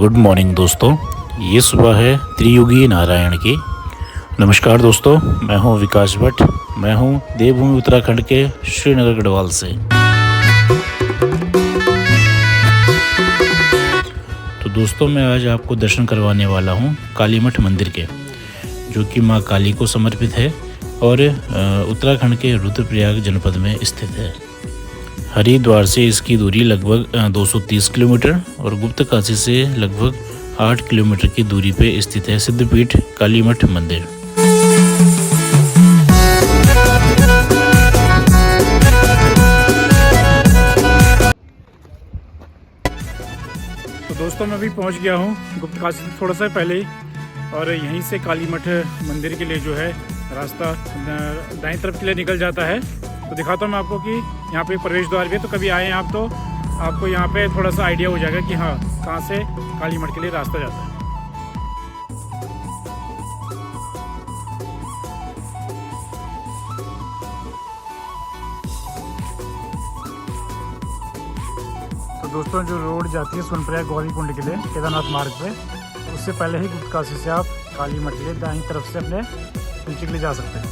Good morning दोस्तों, ये सुबह है त्रियुगी नारायण की। नमस्कार दोस्तों, मैं हूं विकास भट्ट। मैं हूं देवभूमि उत्तराखंड के श्रीनगर गढ़वाल से। तो दोस्तों, मैं आज आपको दर्शन करवाने वाला हूं कालीमठ मंदिर के, जो कि मां काली को समर्पित है और उत्तराखंड के रुद्रप्रयाग जनपद में स्थित है। हरिद्वार से इसकी दूरी लगभग 230 किलोमीटर और गुप्तकाशी से लगभग 8 किलोमीटर की दूरी पे स्थित है सिद्धपीठ कालीमठ मंदिर। तो दोस्तों, मैं अभी पहुंच गया हूं गुप्तकाशी से थोड़ा सा पहले ही, और यहीं से कालीमठ मंदिर के लिए जो है रास्ता दाईं तरफ के लिए निकल जाता है। तो दिखाता हूँ मैं आपको कि यहाँ पे प्रवेश द्वार भी है, तो कभी आए आप तो आपको यहाँ पे थोड़ा सा आइडिया हो जाएगा कि हाँ कहाँ से कालीमठ के लिए रास्ता जाता है। तो दोस्तों, जो रोड जाती है सोनप्रयाग गौरीकुंड के लिए केदारनाथ मार्ग पे, उससे पहले ही गुप्तकाशी से आप कालीमठ के लिए दाईं तरफ से अपने नीचे के लिए जा सकते हैं।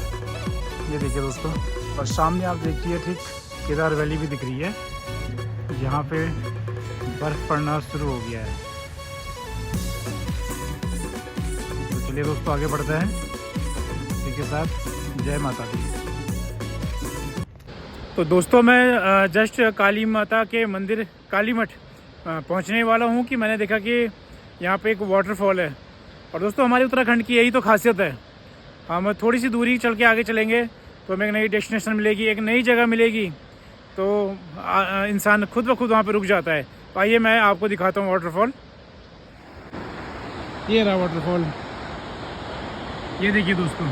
ये देखिए दोस्तों, और सामने आप देखिए ठीक केदार वैली भी दिख रही है, यहाँ पे बर्फ़ पड़ना शुरू हो गया है। तो चलिए दोस्तों, आगे बढ़ते हैं इसी के साथ। जय माता दी। तो दोस्तों, मैं जस्ट काली माता के मंदिर कालीमठ पहुँचने वाला हूँ कि मैंने देखा कि यहाँ पे एक वाटरफॉल है। और दोस्तों, हमारे उत्तराखंड की यही तो खासियत है, हम थोड़ी सी दूरी चल के आगे चलेंगे तो हमें एक नई डेस्टिनेशन मिलेगी, एक नई जगह मिलेगी, तो इंसान खुद ब खुद वहाँ पे रुक जाता है। तो आइए मैं आपको दिखाता हूँ वाटरफॉल। ये रहा वाटरफॉल, ये देखिए दोस्तों,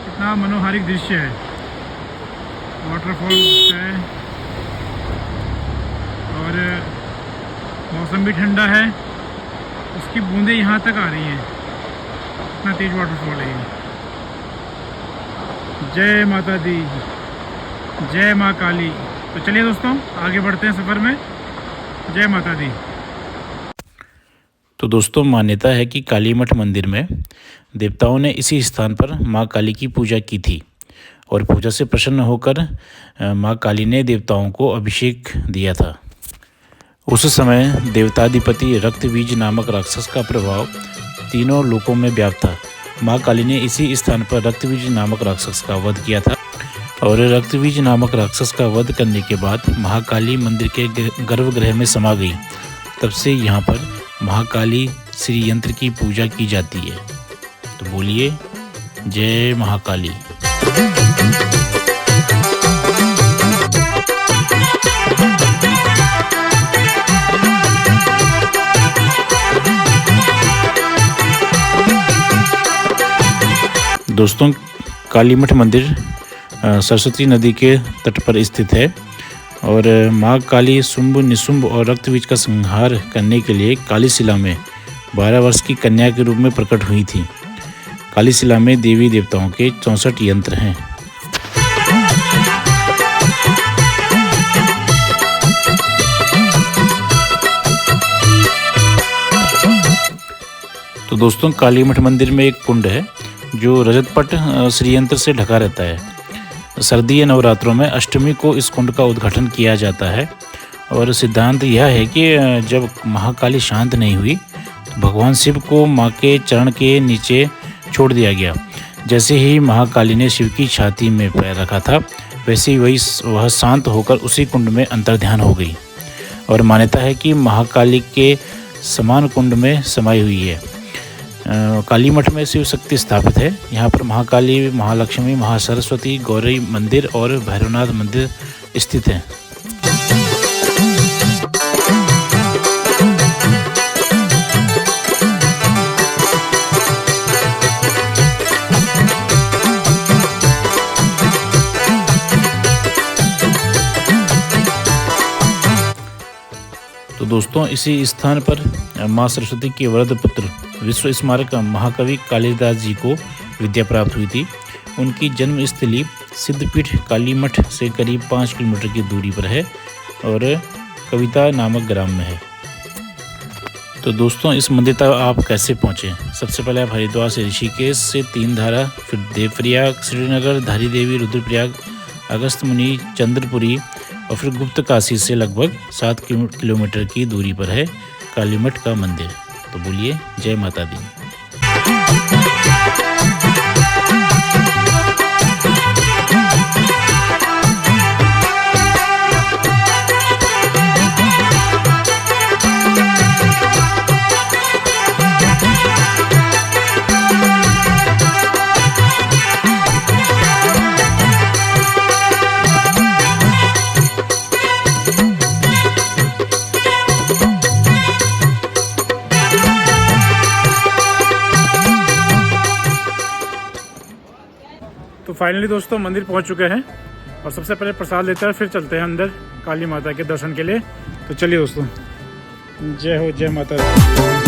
कितना मनोहारिक दृश्य है। वाटरफॉल है और मौसम भी ठंडा है, उसकी बूंदें यहाँ तक आ रही हैं, इतना तेज वाटरफॉल है ये। जय माता दी, जय माँ काली। तो चलिए दोस्तों, आगे बढ़ते हैं सफ़र में। जय माता दी। तो दोस्तों, मान्यता है कि कालीमठ मंदिर में देवताओं ने इसी स्थान पर मां काली की पूजा की थी और पूजा से प्रसन्न होकर मां काली ने देवताओं को अभिषेक दिया था। उस समय देवताधिपति रक्तबीज नामक राक्षस का प्रभाव तीनों लोकों में व्याप्त था। मां काली ने इसी स्थान पर रक्तबीज नामक राक्षस का वध किया था और रक्तबीज नामक राक्षस का वध करने के बाद महाकाली मंदिर के गर्भगृह में समा गई। तब से यहाँ पर महाकाली श्री यंत्र की पूजा की जाती है। तो बोलिए जय महाकाली। दोस्तों, कालीमठ मंदिर सरस्वती नदी के तट पर स्थित है और माँ काली शुंभ निशुंभ और रक्तबीज का संहार करने के लिए काली शिला में 12 वर्ष की कन्या के रूप में प्रकट हुई थी। काली शिला में देवी देवताओं के 64 यंत्र हैं। तो दोस्तों, कालीमठ मंदिर में एक कुंड है जो रजतपट श्रीयंत्र से ढका रहता है। सर्दी या नवरात्रों में अष्टमी को इस कुंड का उद्घाटन किया जाता है और सिद्धांत यह है कि जब महाकाली शांत नहीं हुई तो भगवान शिव को मां के चरण के नीचे छोड़ दिया गया। जैसे ही महाकाली ने शिव की छाती में पैर रखा था, वैसे ही वह शांत होकर उसी कुंड में अंतर्ध्यान हो गई और मान्यता है कि महाकाली के समान कुंड में समाई हुई है। कालीमठ में शिव शक्ति स्थापित है। यहाँ पर महाकाली, महालक्ष्मी, महासरस्वती, गौरी मंदिर और भैरवनाथ मंदिर स्थित हैं। तो दोस्तों, इसी स्थान पर माँ सरस्वती के वरद पुत्र विश्व स्मारक महाकवि कालिदास जी को विद्या प्राप्त हुई थी। उनकी जन्मस्थली सिद्धपीठ कालीमठ से करीब 5 किलोमीटर की दूरी पर है और कविता नामक ग्राम में है। तो दोस्तों इस मंदिर तक आप कैसे पहुँचे? सबसे पहले आप हरिद्वार से ऋषिकेश से 3 धारा, फिर देवप्रयाग, श्रीनगर, धारी देवी, रुद्रप्रयाग, अगस्त मुनि, चंद्रपुरी और फिर गुप्त काशी से लगभग 7 किलोमीटर की दूरी पर है कालीमठ का मंदिर। तो बोलिए जय माता दी। तो फाइनली दोस्तों मंदिर पहुंच चुके हैं और सबसे पहले प्रसाद लेते हैं, फिर चलते हैं अंदर काली माता के दर्शन के लिए। तो चलिए दोस्तों, जय हो, जय माता दी।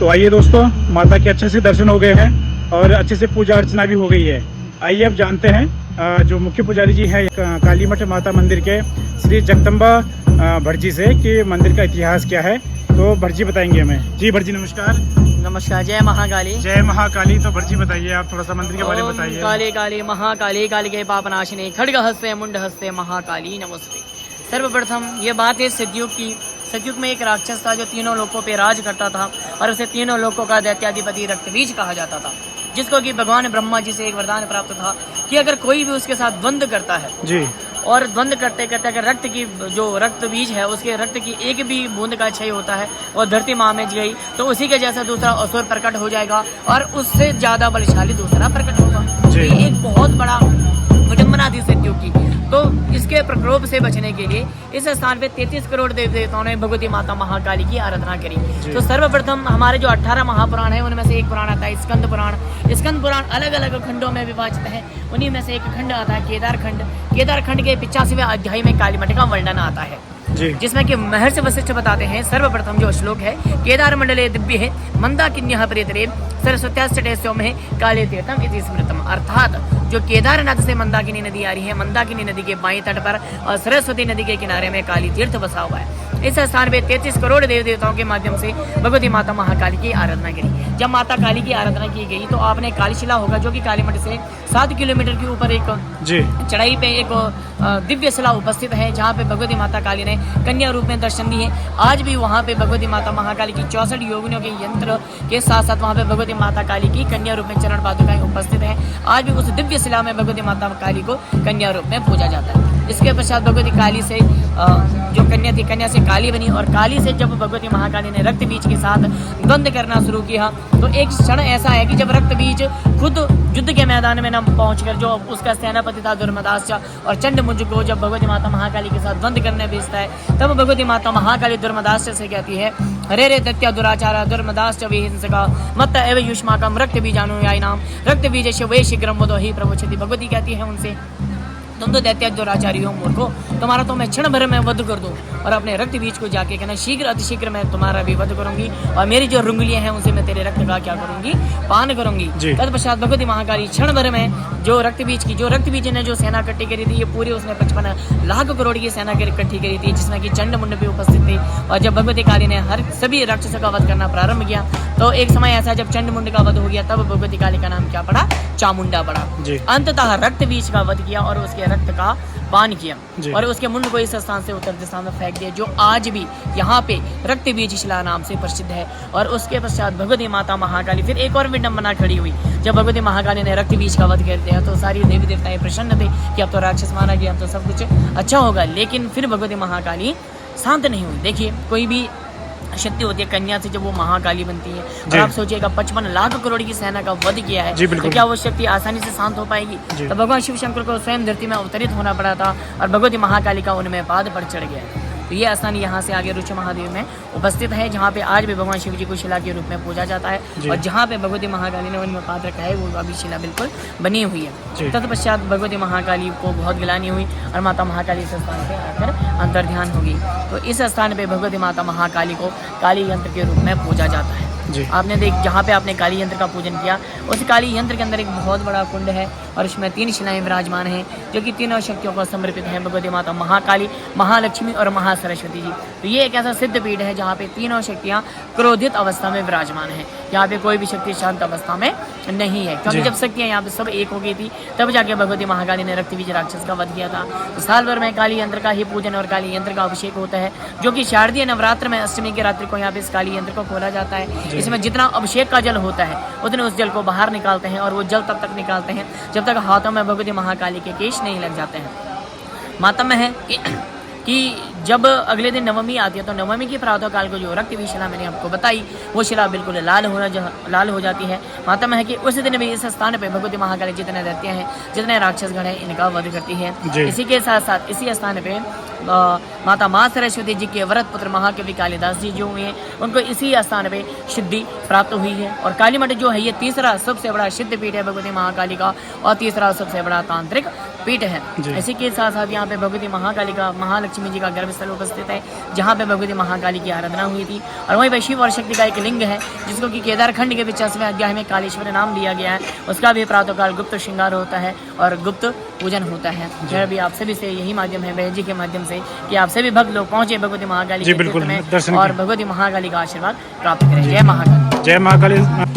तो आइए दोस्तों, माता के अच्छे से दर्शन हो गए हैं और अच्छे से पूजा अर्चना भी हो गई है। आइए अब जानते हैं जो मुख्य पुजारी जी हैं काली मठ माता मंदिर के श्री जगदम्बा भटजी से कि मंदिर का इतिहास क्या है। तो भटजी बताएंगे हमें। जी भटजी नमस्कार। नमस्कार। जय महाकाली। जय महाकाली। तो भटजी बताइए, आप थोड़ा सा मंदिर के बारे में बताइए। काली काली महाकाली कालिके पापनाशिनी खड्ग हस्ते मुंड हस्ते महाकाली नमस्ते। सर्वप्रथम ये बात है सतयुग की। सतयुग में एक राक्षस था जो तीनों लोकों पे राज करता था और उसे तीनों लोकों का दैत्याधिपति रक्तबीज कहा जाता था, जिसको कि भगवान ब्रह्मा जी से एक वरदान प्राप्त था कि अगर कोई भी उसके साथ द्वंद्व करता है जी, और द्वंद्व करते करते अगर रक्त की जो रक्त बीज है उसके रक्त की एक भी बूंद का क्षय होता है और धरती माँ में गई तो उसी के जैसा दूसरा असुर प्रकट हो जाएगा और उससे ज्यादा बलशाली दूसरा प्रकट होगा। जी। ये एक बहुत बड़ा विडम्बना थी सतयुग की। तो इसके प्रकोप से बचने के लिए इस स्थान पे 33 करोड़ देव देवताओं ने भगवती माता महाकाली की आराधना करी। तो सर्वप्रथम हमारे जो 18 महापुराण है उनमें से एक पुराण आता है स्कंद पुराण। स्कंद पुराण अलग अलग खंडों में विभाजित है। उन्हीं में से एक खंड आता है केदार खंड। केदार खंड के 85वें अध्याय में काली मठ का वर्णन आता है, जिसमें कि महर्षि वशिष्ठ बताते हैं। सर्वप्रथम जो श्लोक है, केदार मंडले दिव्य है मंदाकिन्यः प्रियतरे सरस्वत्याष्टदेशों में काले तीर्थम इति स्मृतम। अर्थात जो केदारनाथ से मंदाकिनी नदी आ रही है, मंदाकिनी नदी के बाईं तट पर और सरस्वती नदी के किनारे में काली तीर्थ बसा हुआ है। इस स्थान पे 33 करोड़ देव देवताओं के माध्यम से भगवती माता महाकाली की आराधना करी। जब माता काली की आराधना की गई तो आपने कालीशिला होगा जो कि काली मठ से 7 किलोमीटर के ऊपर एक चढ़ाई पे एक दिव्य शिला उपस्थित है, जहाँ पे भगवती माता काली ने कन्या रूप में दर्शन दिए। आज भी वहाँ पे भगवती माता महाकाली की 64 योगिनियों के यंत्र के साथ साथ वहाँ पे भगवती माता काली की कन्या रूप में चरण पादुकाएं उपस्थित है। आज भी उस दिव्य शिला में भगवती माता काली को कन्या रूप में पूजा जाता है। इसके पश्चात भगवती काली से जो कन्या थी, कन्या से काली बनी और काली से जब भगवती महाकाली ने रक्त बीज के साथ द्वंद्व करना शुरू किया तो एक क्षण ऐसा है कि जब रक्त बीज खुद युद्ध के मैदान में न पहुंचकर जो उसका सेनापति था दुर्मदास्य और चंडमुंज को जब भगवती माता महाकाली के साथ द्वंद्व करने भेजता है, तब भगवती माता महाकाली दुर्मदास्य से कहती है, हरे रे दत्या दुराचारा दुर्मदास्य विहिंसका मत एव युष्माकम रक्त बीजानुयायिनाम रक्त बीज वे शीघ्रम वदो ही प्रमुचति। भगवती कहती है उनसे, तुम तो दैत्य दुराचारी हो मूर्खो, तुम्हारा तो मैं क्षण भर में वध कर दूं और अपने रक्त बीज को जाके कहना शीघ्र अतिशीघ्र मैं तुम्हारा भी वध करूंगी और मेरी जो रुंगलियां हैं उनसे मैं तेरे रक्त का क्या करूंगी, पान करूंगी। तत्पश्चात भगवती महाकाली क्षण भर में जो रक्त बीज ने जो सेना इकट्ठी करी थी, ये पूरी उसने 55 लाख करोड़ की सेना इकट्ठी करी थी, जिसमें कि चंड मुंड भी उपस्थित थे। और जब भगवती काली ने हर सभी राक्षसों का वध करना प्रारंभ किया तो एक समय ऐसा जब चंड मुंड का वध हो गया तब भगवती काली का नाम क्या पड़ा, चामुंडा पड़ा। अंततः रक्त बीज का वध किया और उसके रक्त का पान किया और उसके मुंड को इस स्थान से उत्तर दिशा में फेंक दिया, जो आज भी यहाँ पे रक्त बीज शिला नाम से प्रसिद्ध है। और उसके पश्चात भगवती माता महाकाली फिर एक और विडंबना खड़ी हुई। जब भगवती महाकाली ने रक्त बीज का वध कर दिया तो सारी देवी देवताएं प्रसन्न थे कि अब तो राक्षस मारा गया, अब तो सब कुछ अच्छा होगा। लेकिन फिर भगवती महाकाली शांत नहीं हुई। देखिए, कोई भी शक्ति होती है, कन्या से जब वो महाकाली बनती है और आप सोचिएगा 55 लाख करोड़ की सेना का वध किया है, तो क्या वो शक्ति आसानी से शांत हो पाएगी? तो भगवान शिव शंकर को स्वयं धरती में अवतरित होना पड़ा था और भगवती महाकाली का उनमें पाद पर चढ़ गया। तो ये स्थान यहाँ से आगे रुच महादेव में उपस्थित है, जहाँ पे आज भी भगवान शिव जी को शिला के रूप में पूजा जाता है और जहाँ पे भगवती महाकाली ने उनमें पाद रखा है वो अभी शिला बिल्कुल बनी हुई है। तत्पश्चात भगवती महाकाली को बहुत गिलानी हुई और माता महाकाली इस स्थान पे आकर अंतर्ध्यान होगी। तो इस स्थान पे भगवती माता महाकाली को काली यंत्र के रूप में पूजा जाता है। आपने जहाँ पे आपने काली यंत्र का पूजन किया, उस काली यंत्र के अंदर एक बहुत बड़ा कुंड है और उसमें 3 शिलाएं विराजमान हैं जो कि तीनों शक्तियों को समर्पित है, भगवती माता महाकाली, महालक्ष्मी और महासरस्वती जी। तो ये एक ऐसा सिद्ध पीठ है जहाँ पे तीनों शक्तियाँ क्रोधित अवस्था में विराजमान है। यहाँ पे कोई भी शक्ति शांत अवस्था में नहीं है, क्योंकि जब शक्तियाँ यहाँ पे सब एक हो गई थी तब जाके भगवती महाकाली ने रक्त बीज राक्षस का वध किया था। तो साल भर में काली यंत्र का ही पूजन और काली यंत्र का अभिषेक होता है, जो कि शारदीय नवरात्र में अष्टमी की रात्रि को यहाँ पे इस काली यंत्र को खोला जाता है। इसमें जितना अभिषेक का जल होता है उतने उस जल को बाहर निकालते हैं और वो जल तब तक निकालते हैं जब तक हाथों में भगवती महाकाली के केश नहीं लग जाते हैं। मातम्य है कि जब अगले दिन नवमी आती है तो नवमी की प्रातः काल को जो रक्त बीज शिला मैंने आपको बताई वो शिला बिल्कुल लाल हो जाती है। मातम्य है कि उस दिन भी इस स्थान पे भगवती महाकाली जितने रहते हैं, जितने राक्षस गण हैं, इनका वध करती है। इसी के साथ साथ इसी स्थान पे माता माँ सरस्वती जी के व्रत पुत्र महाकवि कालिदास जी जो हुए हैं उनको इसी स्थान पे सिद्धि प्राप्त हुई है। और काली मठ जो है ये तीसरा सबसे बड़ा सिद्ध पीठ है भगवती महाकाली का और तीसरा सबसे बड़ा तांत्रिक पीठ है। जी। इसी के साथ साथ यहाँ पे भगवती महाकाली का, महालक्ष्मी जी का गर्भस्थल उपस्थित है, जहाँ पे भगवती महाकाली की आराधना हुई थी। और वहीं पे शिव और शक्ति का एक लिंग है, जिसको कि केदारखंड के 50वें अध्याय में कालेश्वर नाम दिया गया है। उसका भी प्रातःकाल गुप्त श्रृंगार होता है और गुप्त पूजन होता है। जो अभी आपसे भी से यही माध्यम है बहन जी के माध्यम से कि आपसे भी भक्त लोग पहुंचे भगवती महाकाली जी, के बिल्कुल, तीर्थ में दर्शन और किए। भगवती महाकाली का आशीर्वाद प्राप्त करें। जय महाकाली। जय महाकाली।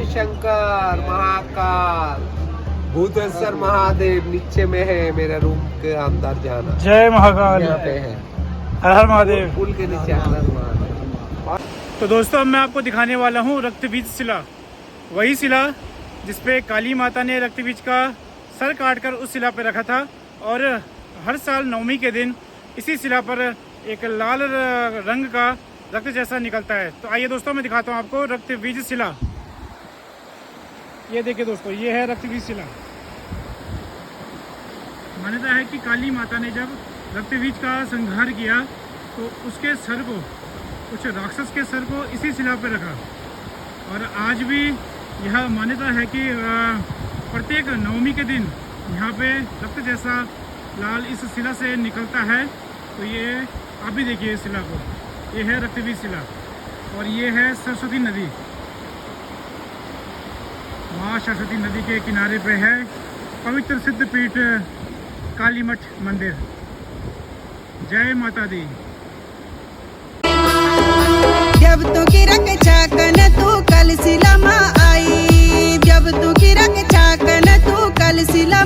शंकर महाकाल भूतेश्वर महादेव नीचे में है, मेरे रूम के अंदर जाना। जय महाकाल। यहाँ पे है, हर हर महादेव। पुल के नीचे हर हर महादेव। तो दोस्तों, अब मैं आपको दिखाने वाला हूँ रक्तबीज शिला। वही शिला जिसपे काली माता ने रक्तबीज का सर काटकर उस शिला पे रखा था, और हर साल नवमी के दिन इसी शिला पर एक लाल रंग का रक्त जैसा निकलता है। तो आइए दोस्तों, मैं दिखाता हूँ आपको रक्तबीज शिला। ये देखिए दोस्तों, ये है रक्तबीज शिला। मान्यता है कि काली माता ने जब रक्तबीज का संहार किया तो उसके सर को, कुछ राक्षस के सर को इसी शिला पर रखा। और आज भी यह मान्यता है कि प्रत्येक नवमी के दिन यहाँ पे रक्त जैसा लाल इस शिला से निकलता है। तो ये आप भी देखिए इस शिला को, ये है रक्तबीज शिला। और ये है सरस्वती नदी, माँ सरस्वती नदी के किनारे पे है पवित्र सिद्धपीठ कालीमठ मंदिर। जय माता दी। जब तू गिरक छाकन तू कल शिला में आई, जब तू गिरक छाकन तू कल शिला